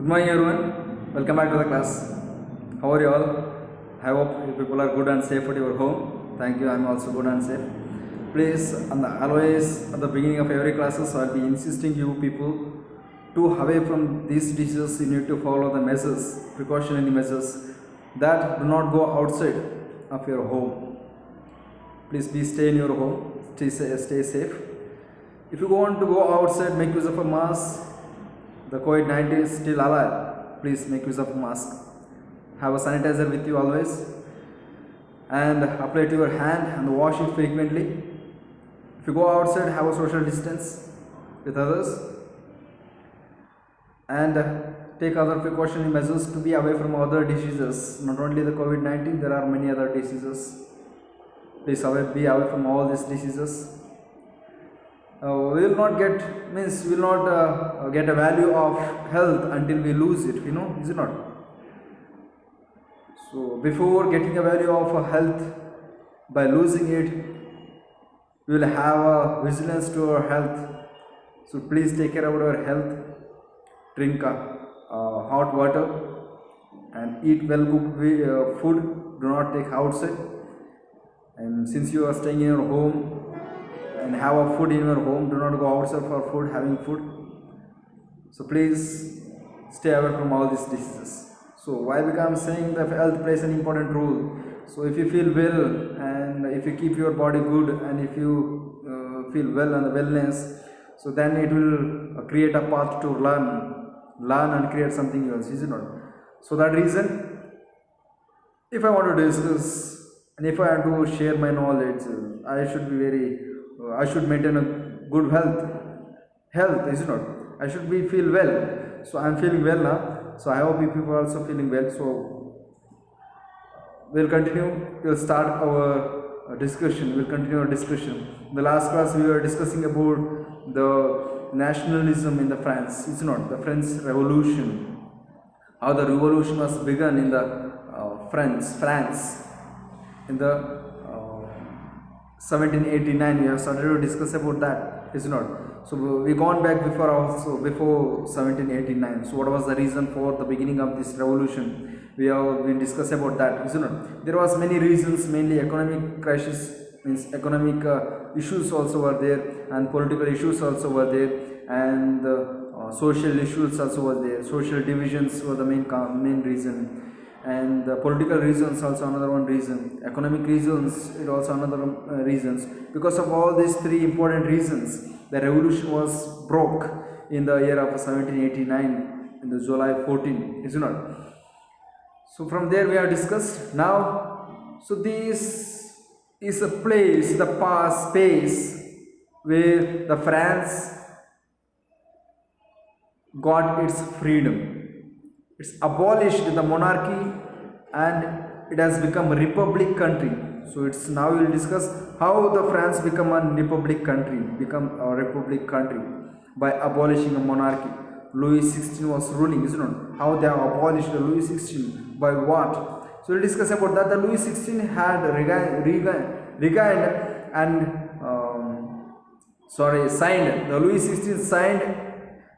Good morning everyone. Welcome back to the class. How are you all? I hope you people are good and safe at your home. Thank you. I'm also good and safe. Please, always at the beginning of every classes, I'll be insisting you people to away from these diseases. You need to follow the measures, precautionary measures that do not go outside of your home. Please be stay in your home. Stay safe. If you want to go outside, make use of a mask. The COVID-19 is still alive. Please make use of a mask. Have a sanitizer with you always, and apply to your hand and wash it frequently. If you go outside, have a social distance with others, and take other precautionary measures to be away from other diseases. Not only the COVID-19, there are many other diseases. Please be away from all these diseases. We will not get a value of health until we lose it, is it not? So before getting a value of health by losing it, we will have a vigilance to our health. So please take care about our health. Drink hot water and eat well cooked food. Do not take outside. And since you are staying in your home and have a food in your home, do not go outside for food, having food. So please stay away from all these diseases. So why become saying that health plays an important role? So if you feel well and if you keep your body good and if you feel well and the wellness, so then it will create a path to learn and create something else, is it not? So that reason, if I want to discuss and if I want to share my knowledge, I should maintain a good health, is it not? I should feel well. So I'm feeling well now. So I hope you people are also feeling well. So we'll continue. We'll start our discussion. We'll continue our discussion. The last class we were discussing about the nationalism in the France. It's not the French Revolution. How the revolution was begun in the France in the 1789. We have started to discuss about that, is not? So we gone back before 1789. So what was the reason for the beginning of this revolution? We have been discussed about that, is not? There was many reasons, mainly economic crisis, means economic issues also were there, and political issues also were there, and social issues also were there. Social divisions were the main reason. And the political reasons also another one reason, economic reasons it also another reasons. Because of all these three important reasons, the revolution was broke in the year of 1789 in the July 14, is it not? So from there we have discussed now. So this is a place, the past space where the France got its freedom. It's abolished the monarchy and it has become a republic country. So it's now we will discuss how the France become a republic country by abolishing a monarchy. Louis XVI was ruling, isn't it? How they have abolished the Louis XVI, by what? So we'll discuss about that. The Louis XVI had signed. The Louis XVI signed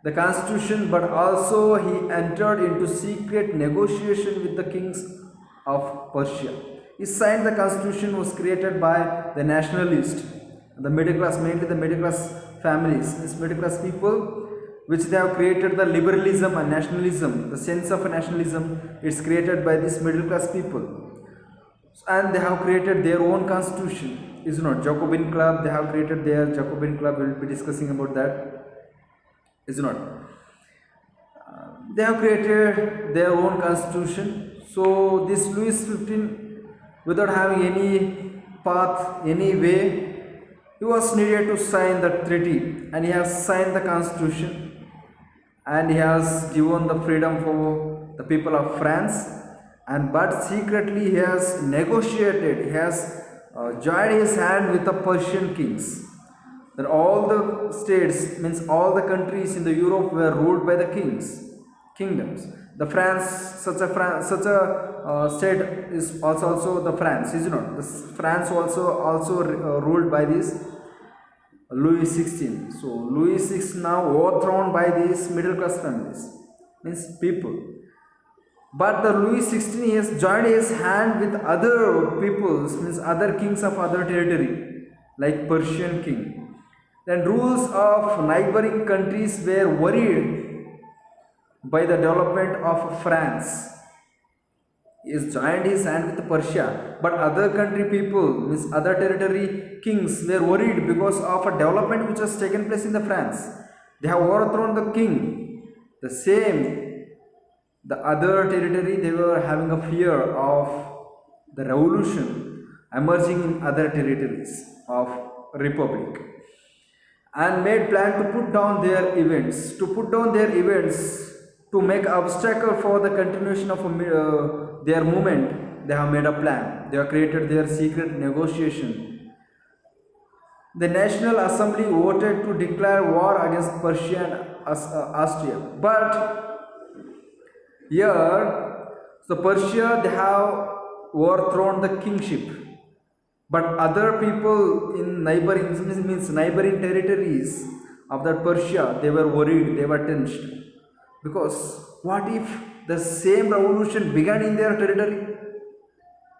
the constitution, but also he entered into secret negotiation with the kings of Persia. He signed the constitution was created by the nationalists, the middle class, mainly the middle class families, these middle class people, which they have created the liberalism and nationalism, the sense of nationalism. It's created by these middle class people, and they have created their own constitution. Is not Jacobin Club? They have created their Jacobin Club. We will be discussing about that. Is not. They have created their own constitution. So this Louis XV, without having any path, any way, he was needed to sign the treaty, and he has signed the constitution, and he has given the freedom for the people of France. And but secretly he has negotiated, he has joined his hand with the Persian kings. That all the states, means all the countries in the Europe were ruled by the kingdoms. The France, such a state is also the France, is it not? The France also ruled by this Louis XVI. So Louis XVI now overthrown by these middle class families. means people. But the Louis XVI has joined his hand with other peoples, means other kings of other territory, like Persian king. Then rules of neighboring countries were worried by the development of France. He has joined his hand with Persia, but other country people, means other territory kings, were worried because of a development which has taken place in the France. They have overthrown the king. The same, the other territory, they were having a fear of the revolution emerging in other territories of republic, and made plan to put down their events, to make obstacle for the continuation of their movement. They have made a plan. They have created their secret negotiation. The National Assembly voted to declare war against Persia and Austria. But here, so Persia, they have overthrown the kingship. But other people in neighboring, means neighboring territories of that Persia, they were worried, they were tensed. Because what if the same revolution began in their territory?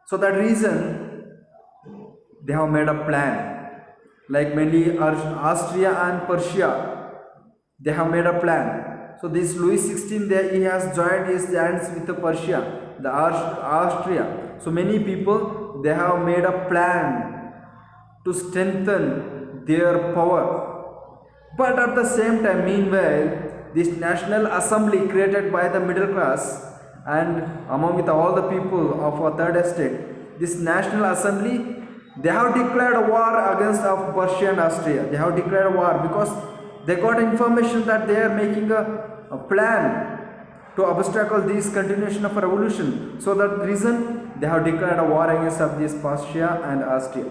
So that reason, they have made a plan. Like mainly Austria and Persia, they have made a plan. So this Louis XVI, there he has joined his hands with the Persia, the Austria. So many people, they have made a plan to strengthen their power. But at the same time, meanwhile, this National Assembly created by the middle class and among with all the people of a third estate, this National Assembly, they have declared a war against of Persia and Austria. They have declared a war because they got information that they are making a plan to obstacle this continuation of a revolution. So that reason, they have declared a war against of this Persia and Austria.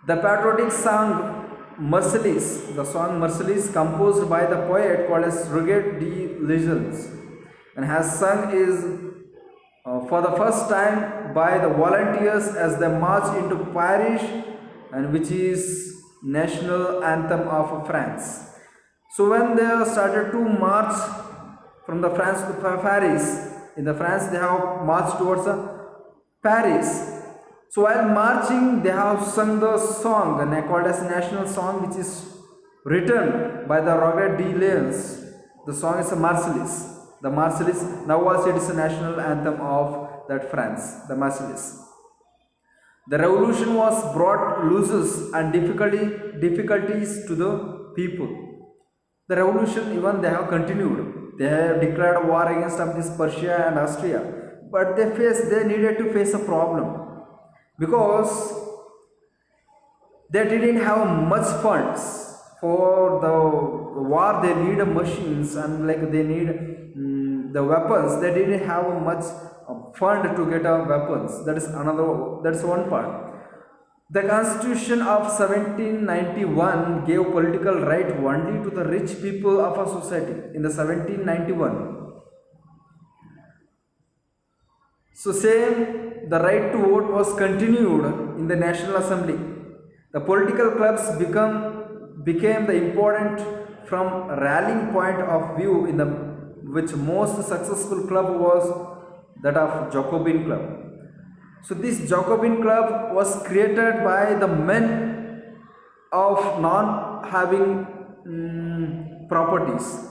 The patriotic song Merciless, the song Merciless, composed by the poet called as Rugged de Legends, and has sung is for the first time by the volunteers as they march into Paris, and which is national anthem of France. So when they started to march from the France to Paris, in the France they have marched towards Paris. So while marching, they have sung the song called as national song, which is written by the Rugged de Legends. The song is a Marseillaise. The Marseillaise, now also it is a national anthem of that France, the Marseillaise. The revolution was brought losses and difficulties to the people. The revolution, even they have continued. They have declared a war against this Persia and Austria, but they needed to face a problem. Because they didn't have much funds for the war. They need machines and like they need the weapons. They didn't have much fund to get weapons. That's one part. The Constitution of 1791 gave political right only to the rich people of a society in the 1791. So same, the right to vote was continued in the National Assembly. The political clubs became the important from rallying point of view in the which most successful club was that of Jacobin Club. So this Jacobin Club was created by the men of non having properties.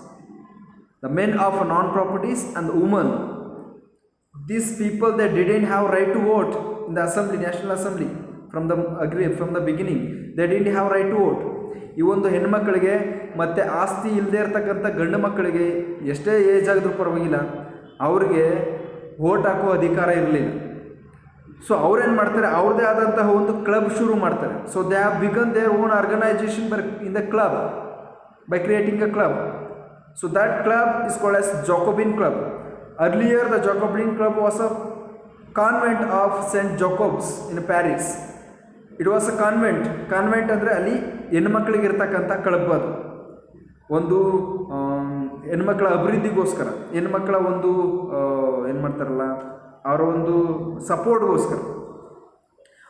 The men of non-properties and the women. These people, they didn't have right to vote in the assembly, National Assembly from the beginning. They didn't have right to vote. ಈ ಒಂದು ಹೆಣ್ಮಕ್ಕಳಿಗೆ ಮತ್ತು ಆಸ್ತಿ ಇಲ್ಲದೆ ಇರತಕ್ಕಂಥ ಗಂಡು ಮಕ್ಕಳಿಗೆ ಎಷ್ಟೇ ಏಜ್ ಆಗಿದ್ರೂ ಪರವಾಗಿಲ್ಲ, ಅವ್ರಿಗೆ ವೋಟ್ ಹಾಕೋ ಅಧಿಕಾರ ಇರಲಿಲ್ಲ. ಸೊ ಅವ್ರೇನು ಮಾಡ್ತಾರೆ, ಅವ್ರದ್ದೇ ಆದಂತಹ ಒಂದು ಕ್ಲಬ್ ಶುರು ಮಾಡ್ತಾರೆ. So they have begun their own organisation in the club by creating a club. So that club is called as Jacobin club. Earlier, the Jacobin Club was a convent of St Jacob's in Paris. It was a convent. Convent ಅಂದರೆ ಅಲ್ಲಿ ಹೆಣ್ಮಕ್ಳಿಗೆ ಇರ್ತಕ್ಕಂಥ club. ಅದು ಒಂದು ಹೆಣ್ಮಕ್ಳ ಅಭಿವೃದ್ಧಿಗೋಸ್ಕರ, ಹೆಣ್ಮಕ್ಳ ಒಂದು ಏನು ಮಾಡ್ತಾರಲ್ಲ, ಅವರ ಒಂದು ಸಪೋರ್ಟ್ಗೋಸ್ಕರ,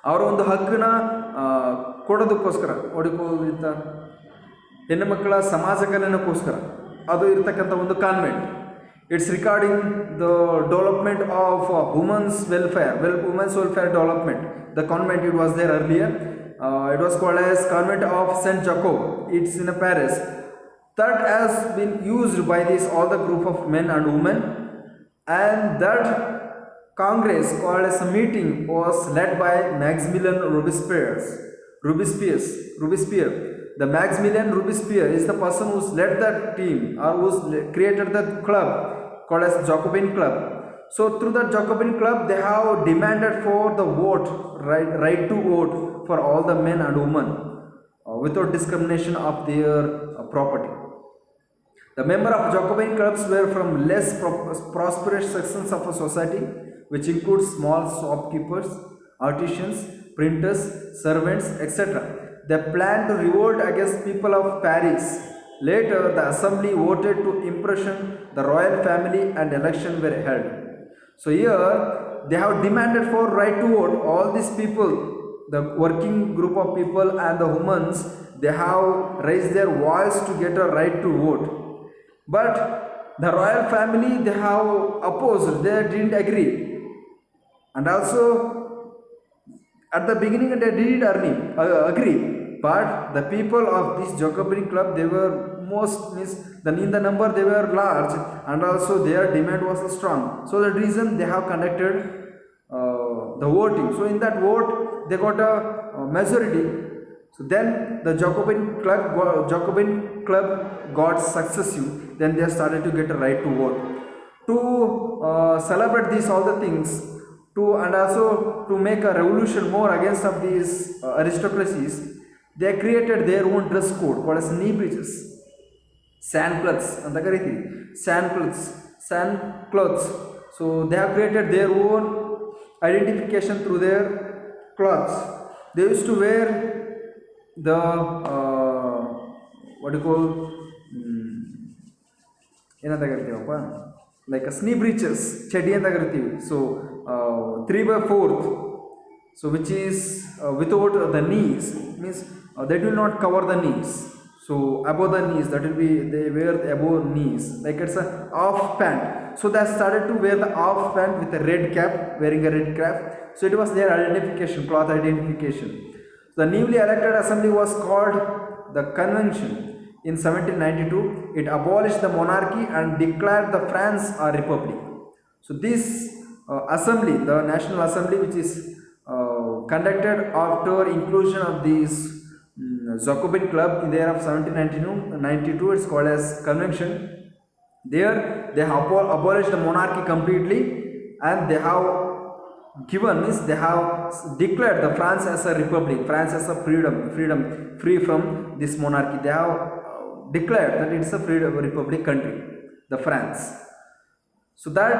ಅವರ ಒಂದು ಹಕ್ಕನ್ನ ಕೊಡೋದಕ್ಕೋಸ್ಕರ, ಹೆಣ್ಣುಮಕ್ಕಳ ಸಮಾಜ ಕಲ್ಯಾಣಕ್ಕೋಸ್ಕರ ಅದು ಇರ್ತಕ್ಕಂಥ ಒಂದು convent. It's regarding the development of women's welfare development. The convent it was there earlier. It was called as Convent of St Jacob. It's in Paris. That has been used by this all the group of men and women, and that Congress called as a meeting was led by Maximilien Robespierre. The Maximilien Robespierre is the person who's led that team or who's created that club called as Jacobin Club. So through that Jacobin Club, they have demanded for the vote, right to vote for all the men and women without discrimination of their property. The members of Jacobin clubs were from less prosperous sections of a society, which includes small shopkeepers, artisans, printers, servants, etc. They planned to revolt against people of Paris. Later, the assembly voted to imprison the royal family and election were held. So here, they have demanded for right to vote. All these people, the working group of people and the women, they have raised their voice to get a right to vote. But the royal family, they have opposed, they didn't agree. And also, at the beginning they didn't agree. But the people of this Jacobin club, they were in the number they were large, and also their demand was strong. So the reason they have conducted the voting. So in that vote, they got a majority. So then the Jacobin club got successive. Then they started to get a right to vote. To celebrate these all the things, and also to make a revolution more against of these aristocracies, they created their own dress code called as knee breeches, sand clothes. So they have created their own identification through their clothes. They used to wear the what you call ಏನಂತ ಕರಿತೀವಪ್ಪ, like ಸ್ನೀ ಬ್ರೀಚಸ್, ಚಡ್ಡಿ ಅಂತ ಕರಿತೀವಿ. So 3/4, so which is without the knees, means they do not cover the knees. So above the knees, that will be they wear above knees, like it's a half pant. So they started to wear the half pant with a red cap, wearing a red cap. So it was their identification, cloth identification. The newly elected assembly was called the Convention. In 1792, it abolished the monarchy and declared the France a republic. So this assembly, the National Assembly, which is conducted after inclusion of this Jacobin club in the year of 1792, it's called as Convention. There they have abolished the monarchy completely, and they have declared the France as a republic, France as a free from this monarchy. They have declared that it's a free republic country, the France. So that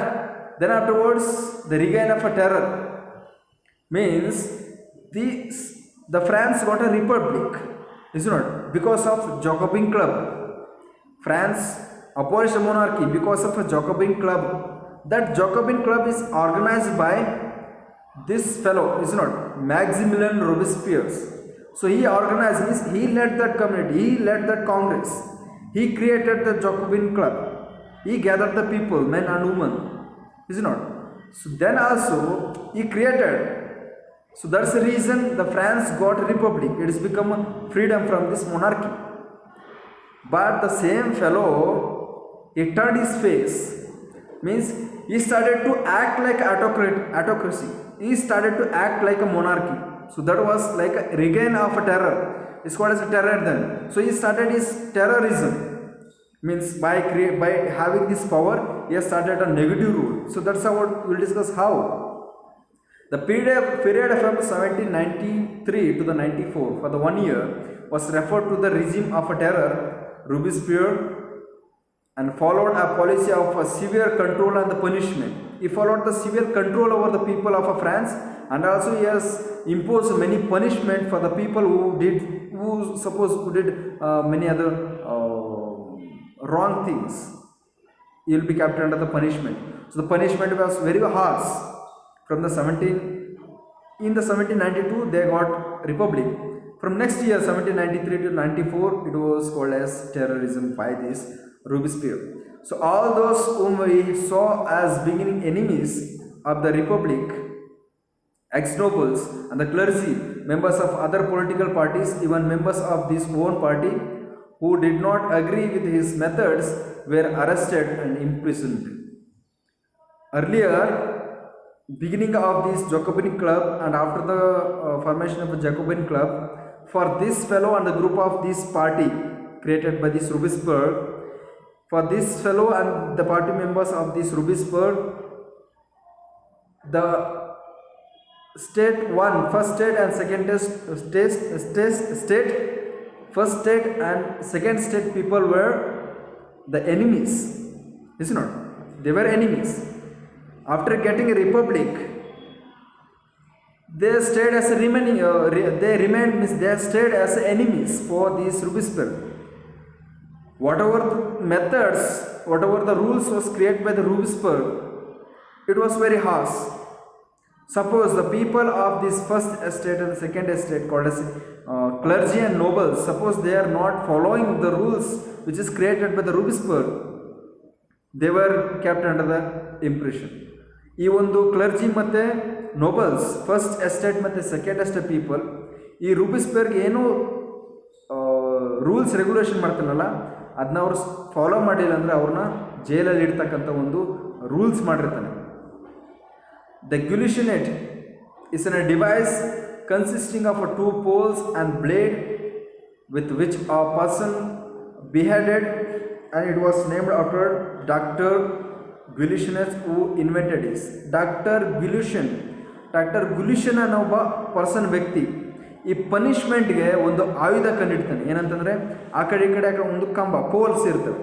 then afterwards the reign of a terror means the France got a republic, is it not? Because of Jacobin club, France abolished the monarchy because of a Jacobin club. That Jacobin club is organized by this fellow, is it not? Maximilien Robespierre. So he organized this, he led that community, he led that congress, he created the Jacobin club, he gathered the people, men and women, is it not? So then also he created, so that's the reason the France got a republic, it has become a freedom from this monarchy. But the same fellow, he turned his face, means he started to act like autocracy, he started to act like a monarchy. So that was like a reign of a terror. It's called as a terror then. So he started his terrorism. Means by having this power, he has started a negative rule. So that's how we'll discuss how. The period from 1793 to the 94 for the 1 year was referred to the regime of a terror, Robespierre, and followed a policy of a severe control and the punishment. He followed the severe control over the people of France, and also he has imposed many punishment for the people who did many other wrong things. He will be kept under the punishment. So the punishment was very harsh. In the 1792 they got republic. From next year 1793 to 94 it was called as terrorism by this Robespierre. So all those whom we saw as beginning enemies of the republic, ex-nobles and the clergy, members of other political parties, even members of this own party who did not agree with his methods were arrested and imprisoned. Earlier, beginning of this Jacobin club and after the formation of the Jacobin club, for this fellow and the group of this party created by this Robespierre, for this fellow and the party members of this Robespierre, the state one, first state and second state, first state and second state people were the enemies, is it not? They were enemies. After getting a republic, they stayed as a remaining. They stayed as enemies for these Robespierre. Whatever the methods, whatever the rules was created by the Robespierre, it was very harsh. Suppose the people of this first estate and second estate called as clergy and nobles, suppose they are not following the rules which is created by the Robespierre, they were kept under the impression. ಈ ಒಂದು clergy ಮತ್ತು nobles first estate ಮತ್ತು second estate people ಈ ರೂಬಿಸ್ಪೇರ್ಗೆ ಏನು rules regulation ಮಾಡ್ತಾನಲ್ಲ ಅದನ್ನ ಅವರು follow ಮಾಡಿಲ್ಲ ಅಂದರೆ ಅವ್ರನ್ನ ಜೈಲಲ್ಲಿ ಇಡ್ತಕ್ಕಂಥ ಒಂದು ರೂಲ್ಸ್ ಮಾಡಿರ್ತಾನೆ. The guillotine is an a device consisting of a 2 poles and blade with which a person beheaded, and it was named after Dr. Gulischanus who invented this. Doctor Guillotin ಅನ್ನೋ ಒಬ್ಬ person ವ್ಯಕ್ತಿ ಈ ಪನಿಷ್ಮೆಂಟ್ಗೆ ಒಂದು ಆಯುಧ ಕಂಡಿಡ್ತಾನೆ. ಏನಂತಂದರೆ ಆ ಕಡೆ ಈ ಕಡೆ ಒಂದು ಕಂಬ ಪೋಲ್ಸ್ ಇರ್ತವೆ,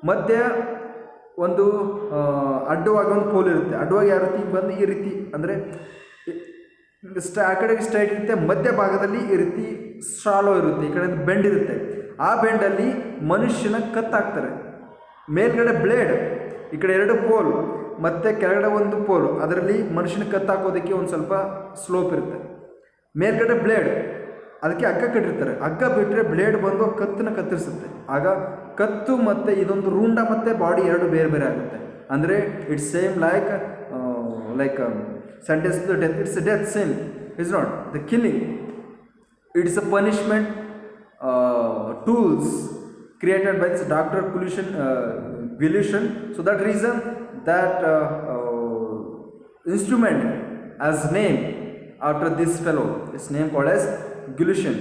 ಮಧ್ಯೆ ಒಂದು ಅಡ್ಡವಾಗಿ ಒಂದು ಪೋಲ್ ಇರುತ್ತೆ. ಅಡ್ಡವಾಗಿ ಯಾವ ರೀತಿ ಬಂದು ಈ ರೀತಿ ಅಂದರೆ ಆ ಕಡೆಗೆ ಸ್ಟ್ರೈಟ್ ಇರುತ್ತೆ, ಮಧ್ಯ ಭಾಗದಲ್ಲಿ ಈ ರೀತಿ ಶಾಲೋ ಇರುತ್ತೆ, ಈ ಕಡೆ ಬೆಂಡ್ ಇರುತ್ತೆ. ಆ ಬೆಂಡಲ್ಲಿ ಮನುಷ್ಯನ ಕತ್ತಾಕ್ತಾರೆ. ಮೇಲ್ಗಡೆ ಬ್ಲೇಡ್, ಈ ಕಡೆ 2 ಪೋಲ್ ಮತ್ತು ಕೆಳಗಡೆ ಒಂದು ಪೋಲ್, ಅದರಲ್ಲಿ ಮನುಷ್ಯನ ಕತ್ತಾಕೋದಕ್ಕೆ ಒಂದು ಸ್ವಲ್ಪ ಸ್ಲೋಪ್ ಇರುತ್ತೆ. ಮೇಲ್ಗಡೆ ಬ್ಲೇಡ್, ಅದಕ್ಕೆ ಹಗ್ಗ ಕಟ್ಟಿರ್ತಾರೆ. ಹಗ್ಗ ಬಿಟ್ಟರೆ ಬ್ಲೇಡ್ ಬಂದು ಕತ್ತನ್ನ ಕತ್ತರಿಸುತ್ತೆ. ಆಗ ಕತ್ತು ಮತ್ತು ಇದೊಂದು ರೂಂಡ ಮತ್ತು ಬಾಡಿ 2 ಬೇರೆ ಬೇರೆ ಆಗುತ್ತೆ. ಅಂದರೆ it's same like sentence to death. It's a death same, it's not the killing. It is a punishment tools created by this Dr. Gulischan. So that reason that instrument as name after this fellow, his name called as Gulischan.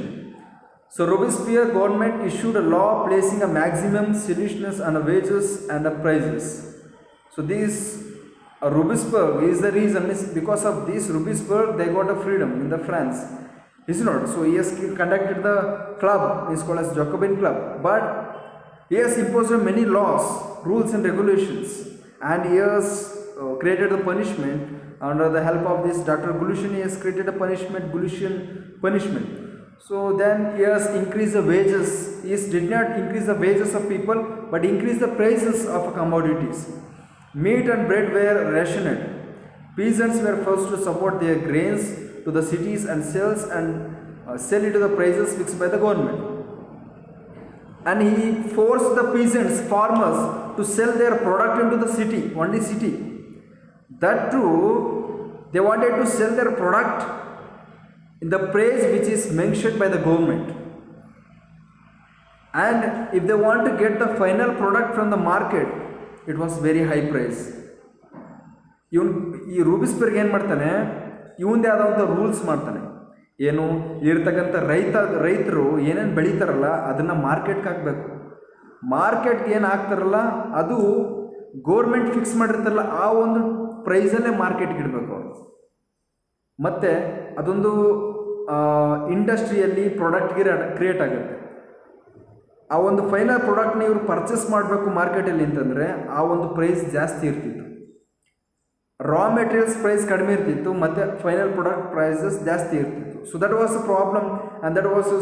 So Robespierre government issued a law placing a maximum seriousness on the wages and the prices. So this Robespierre is the reason, because of this Robespierre they got a freedom in the France. Is not. So he has conducted the club, is called as Jacobin club, but he has imposed many laws, rules and regulations, and he has created the punishment under the help of this Dr. Gulischan. He has created a Gulischan punishment. So then he has increased the wages. He did not increase the wages of people, but increased the prices of commodities. Meat and bread were rationed. Peasants were forced to support their grains to the cities and sell it to the prices fixed by the government. And he forced the peasants, farmers, to sell their product into the city, only city. That too, they wanted to sell their product in the price which is mentioned by the government. And if they want to get the final product from the market, it was very high price. ಈ ರೂಬಿಸ್ಪೇರ್ಗೆ ಏನು ಮಾಡ್ತಾನೆ, ಇವಂದೇ ಆದಂಥ rules ಮಾಡ್ತಾನೆ. ಏನು ಇರ್ತಕ್ಕಂಥ ರೈತರು ಏನೇನು ಬೆಳೀತಾರಲ್ಲ ಅದನ್ನು ಮಾರ್ಕೆಟ್ಗೆ ಹಾಕಬೇಕು. ಮಾರ್ಕೆಟ್ಗೆ ಏನು ಹಾಕ್ತಾರಲ್ಲ ಅದು ಗೋರ್ಮೆಂಟ್ ಫಿಕ್ಸ್ ಮಾಡಿರ್ತಾರಲ್ಲ ಆ ಒಂದು ಪ್ರೈಸಲ್ಲೇ ಮಾರ್ಕೆಟ್ಗೆ ಇಡಬೇಕು ಅವರು. ಮತ್ತು ಅದೊಂದು ಇಂಡಸ್ಟ್ರಿಯಲ್ಲಿ ಪ್ರಾಡಕ್ಟ್ ಕ್ರಿಯೇಟ್ ಆಗುತ್ತೆ. ಆ ಒಂದು ಫೈನಲ್ ಪ್ರಾಡಕ್ಟ್ನ ಇವರು ಪರ್ಚೇಸ್ ಮಾಡಬೇಕು ಮಾರ್ಕೆಟಲ್ಲಿ ಅಂತಂದರೆ ಆ ಒಂದು ಪ್ರೈಸ್ ಜಾಸ್ತಿ ಇರ್ತಿತ್ತು. ರಾ ಮೆಟೀರಿಯಲ್ಸ್ ಪ್ರೈಸ್ ಕಡಿಮೆ ಇರ್ತಿತ್ತು ಮತ್ತು ಫೈನಲ್ ಪ್ರಾಡಕ್ಟ್ ಪ್ರೈಸಸ್ ಜಾಸ್ತಿ ಇರ್ತಿತ್ತು. So that was a problem, and that was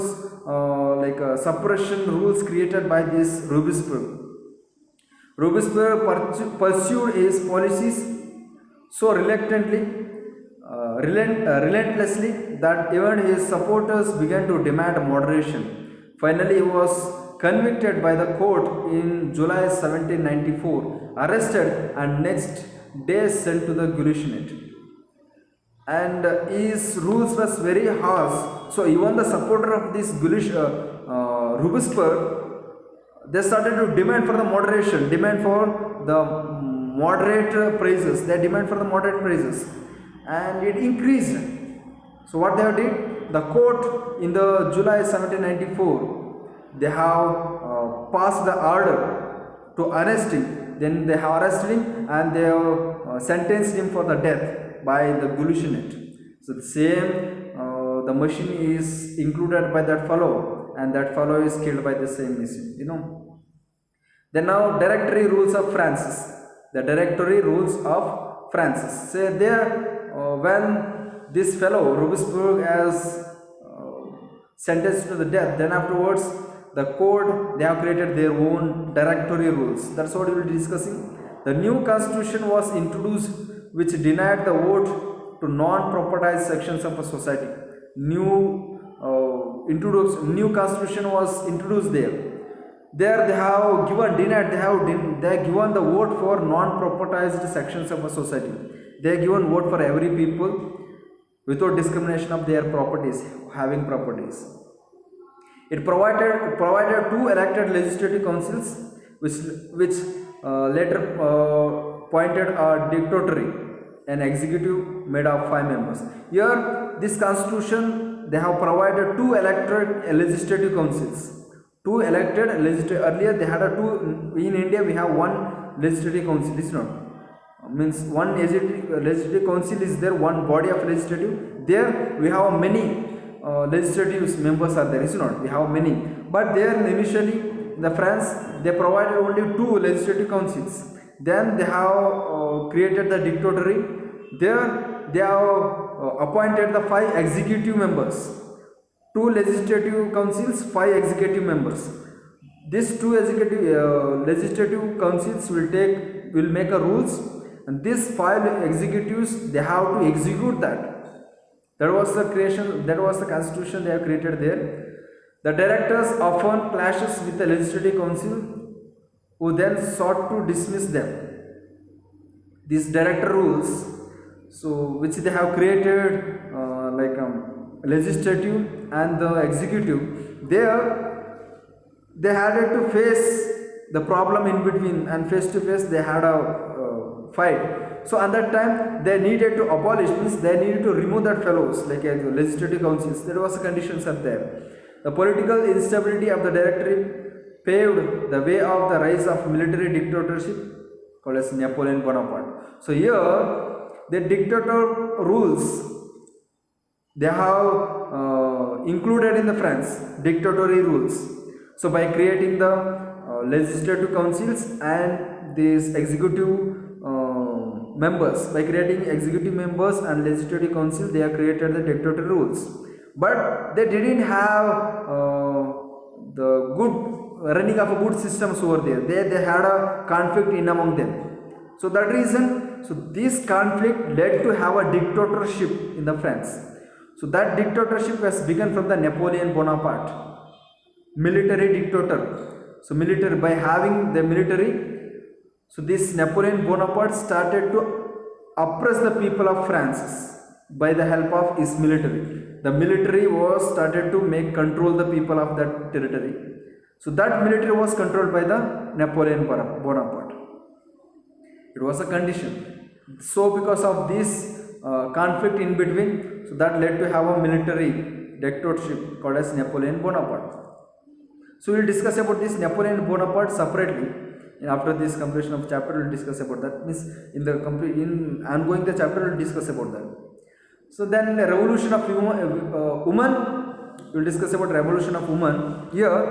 like suppression rules created by this Robespierre. Robespierre pursued his policies so relentlessly that even his supporters began to demand moderation. Finally, he was convicted by the court in July 1794, arrested and next day sent to the guillotine. And his rules was very harsh. So even the supporter of this Robespierre, they started to demand for the moderation, demand for the moderate praises. They demand for the moderate praises, and it increased. So what they have did, the court in the July 1794, they have passed the order to arrest him. Then they have arrested him and they have sentenced him for the death by the guillotine. So the same, the machine is included by that fellow, and that fellow is killed by the same machine. Then now directory rules of Francis. The directory rules of Francis. Say there, when this fellow Robespierre has sentenced to the death, then afterwards the court, they have created their own directory rules. That's what we will be discussing. The new constitution was introduced, which denied the vote to non-propertized sections of a society. New constitution was introduced there. There they have given given the vote for non-propertized sections of a society. They have given vote for every people without discrimination of their properties, having properties. It provided two elected legislative councils, which later appointed a dictatorship, an executive made of 5 members. Here, this constitution, they have provided two elected legislative councils. Two elected legislative. Earlier they had a two. In India we have one legislative council. It's not means one legislative council is there, one body of legislative. There we have many legislative members are there. It's not. We have many. But there initially in the France they provided only two legislative councils. Then they have created the dictatorship. There they have appointed the 5 executive members. 2 legislative councils, 5 executive members. These 2 legislative councils will make a rules, and these 5 executives, they have to execute that. That was the constitution they have created there. The directors often clashes with the legislative council, who then sought to dismiss them. These director rules, so which they have created legislative and the executive, they had to face the problem in between, and face to face they had a fight. So at that time they needed to abolish, means they needed to remove that fellows like legislative councils. There was a conditions are there. The political instability of the directorate paved the way of the rise of military dictatorship called as Napoleon Bonaparte. So here the dictator rules, they have included in the France dictatorial rules. So by creating the legislative councils and these executive members, by creating executive members and legislative council, they have created the dictatorial rules. But they didn't have the good running of a good systems over there. They had a conflict in among them. So that reason, so this conflict led to have a dictatorship in the France. So that dictatorship was begun from the Napoleon Bonaparte, military dictator. So military, by having the military, so this Napoleon Bonaparte started to oppress the people of France by the help of his military. The military was started to control the people of that territory. So that military was controlled by the Napoleon Bonaparte. It was a condition. So because of this conflict in between, so that led to have a military dictatorship called as Napoleon Bonaparte. So we will discuss about this Napoleon Bonaparte separately. And after this completion of chapter, we will discuss about that. Means in ongoing the chapter, we will discuss about that. So then the revolution of woman, we will discuss about revolution of woman. Here,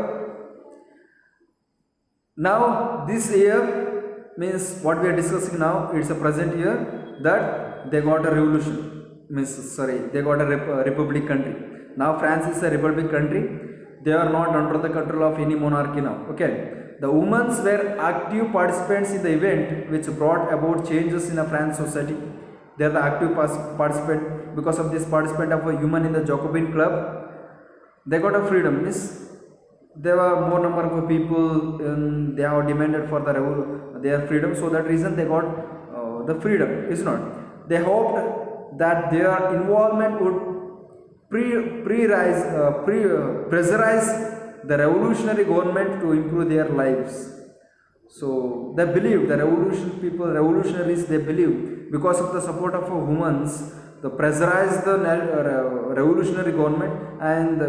now this year means what we are discussing now. It's a present year that they got a revolution. They got a republic country. Now France is a republic country. They are not under the control of any monarchy now. Okay. The women were active participants in the event which brought about changes in a French society. They are the active participant. Because of this participant of a woman in the Jacobin club, they got a freedom. Means there were more number of people they have demanded for their freedom, so that reason they got the freedom, is not. They hoped that their involvement would pressurize the revolutionary government to improve their lives. So they believe, the revolutionaries, they believe because of the support of women, the pressurize the revolutionary government, and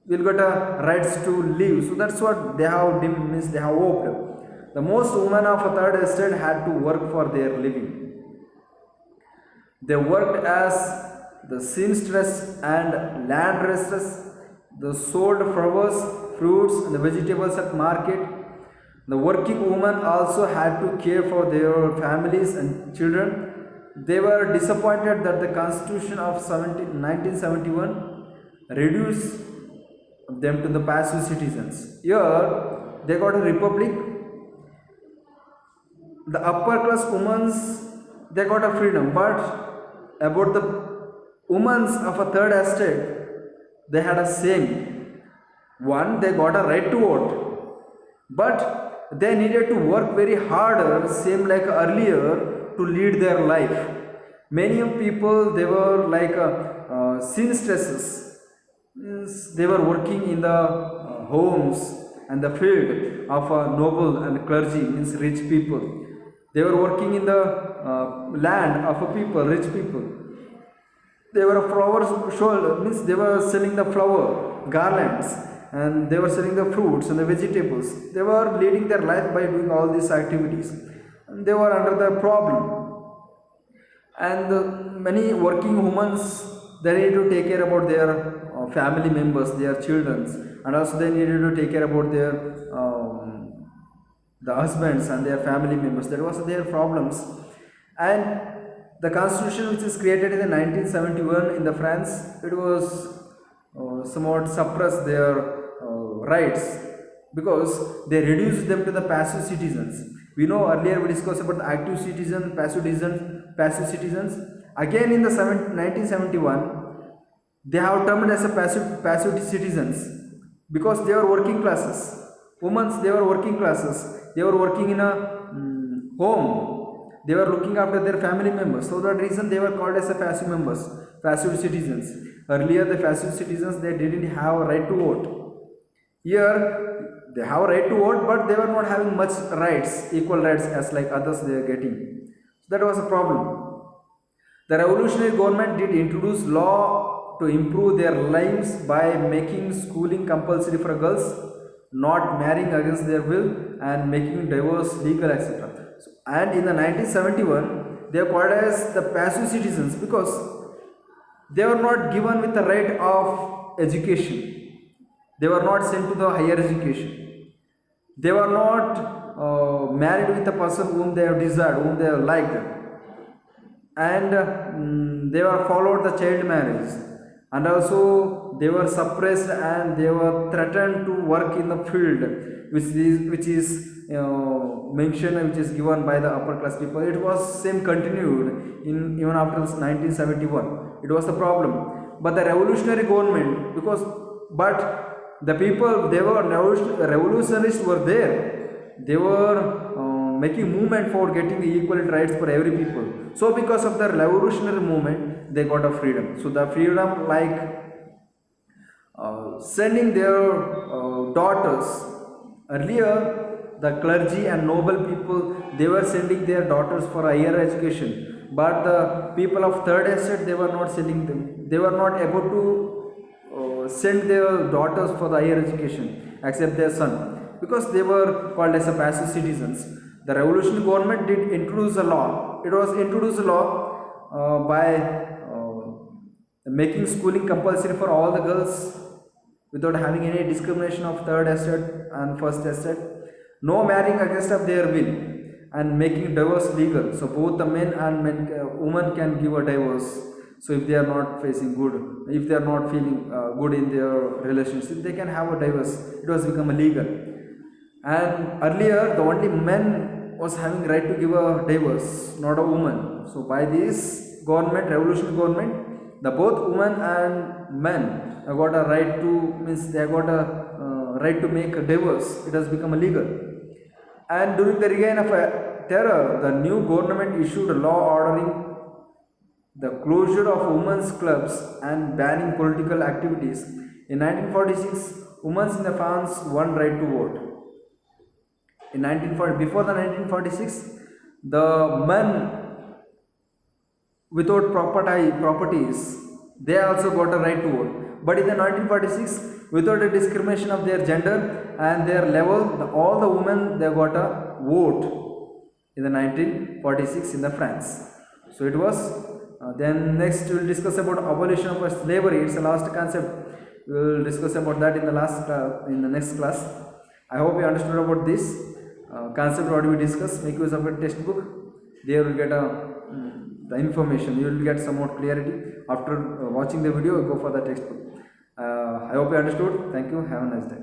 will get a rights to live. So that's what they have means they have hoped. The most women of a third estate had to work for their living. They worked as the seamstress and land resters. They sold flowers, fruits, and the vegetables at market. The working women also had to care for their families and children. They were disappointed that the Constitution of 1971 reduced them to the passive citizens. Here they got a republic. The upper class women, they got a freedom, but about the women of a third estate, they had a same. One, they got a right to vote, but they needed to work very harder, same like earlier, to lead their life. Many of people, they were like seamstresses. They were working in the homes and the field of a noble and clergy, means rich people. They were working in the land of a people, rich people. They were flowers shoulder, means they were selling the flower garlands, and they were selling the fruits and the vegetables. They were leading their life by doing all these activities, and they were under the problem. And many working women, they need to take care about their family members, their children, and also they needed to take care about their the husbands and their family members. That was their problems. And the constitution which is created in the 1971 in the France, it was somewhat suppress their rights, because they reduced them to the passive citizens. We know earlier we discussed about the active citizens, passive citizens. Again in the 1971, they have termed as a passive citizens, because they were working classes. Women, they were working classes. They were working in a home. They were looking after their family members. So that reason they were called as a passive citizens. Earlier the passive citizens, they didn't have a right to vote. Here they have a right to vote, but they were not having much rights, equal rights as like others they are getting. So that was a problem. The revolutionary government did introduce law to improve their lives by making schooling compulsory for girls, not marrying against their will, and making divorce legal, etc. So, and in the 1971, they are called as the passive citizens because they were not given with the right of education. They were not sent to the higher education. They were not married with a person whom they have desired, whom they have liked, and they were followed the child marriage, and also they were suppressed and they were threatened to work in the field which is mentioned, which is given by the upper class people. It was same continued in even after 1971. It was the problem, but the revolutionary government, but the people, they were revolutionists were there. They were making movement for getting the equal rights for every people. So because of the revolutionary movement, they got a freedom. So the freedom, like sending their daughters. Earlier, the clergy and noble people, they were sending their daughters for higher education, but the people of third estate, they were not sending them. They were not able to send their daughters for the higher education except their son, because they were called as a passive citizens. The revolutionary government did introduce a law. It was introduced a law by making schooling compulsory for all the girls without having any discrimination of third estate and first estate. No marrying against of their will, and making divorce legal. So both the men and women can give a divorce. So if they are not facing good, if they are not feeling good in their relationship, they can have a divorce. It was become illegal. And earlier the only men was having right to give a divorce, not a woman. So by this government, revolutionary government, the both women and men have got a right to, means they have got a right to make a divorce. It has become illegal. And during the reign of terror, the new government issued a law ordering the closure of women's clubs and banning political activities. In 1946, women in the France won right to vote. In 1940, before the 1946, the men without properties, they also got a right to vote. But in the 1946, without a discrimination of their gender and their level, all the women they got a vote in the 1946 in the France. So it was. Then next we will discuss about abolition of slavery. It's the last concept. We will discuss about that in the next class. I hope you understood about this concept. What we discuss. Make use of a textbook. There you will get the information. You will get some more clarity after watching the video. Go for the textbook. I hope you understood. Thank you. Have a nice day.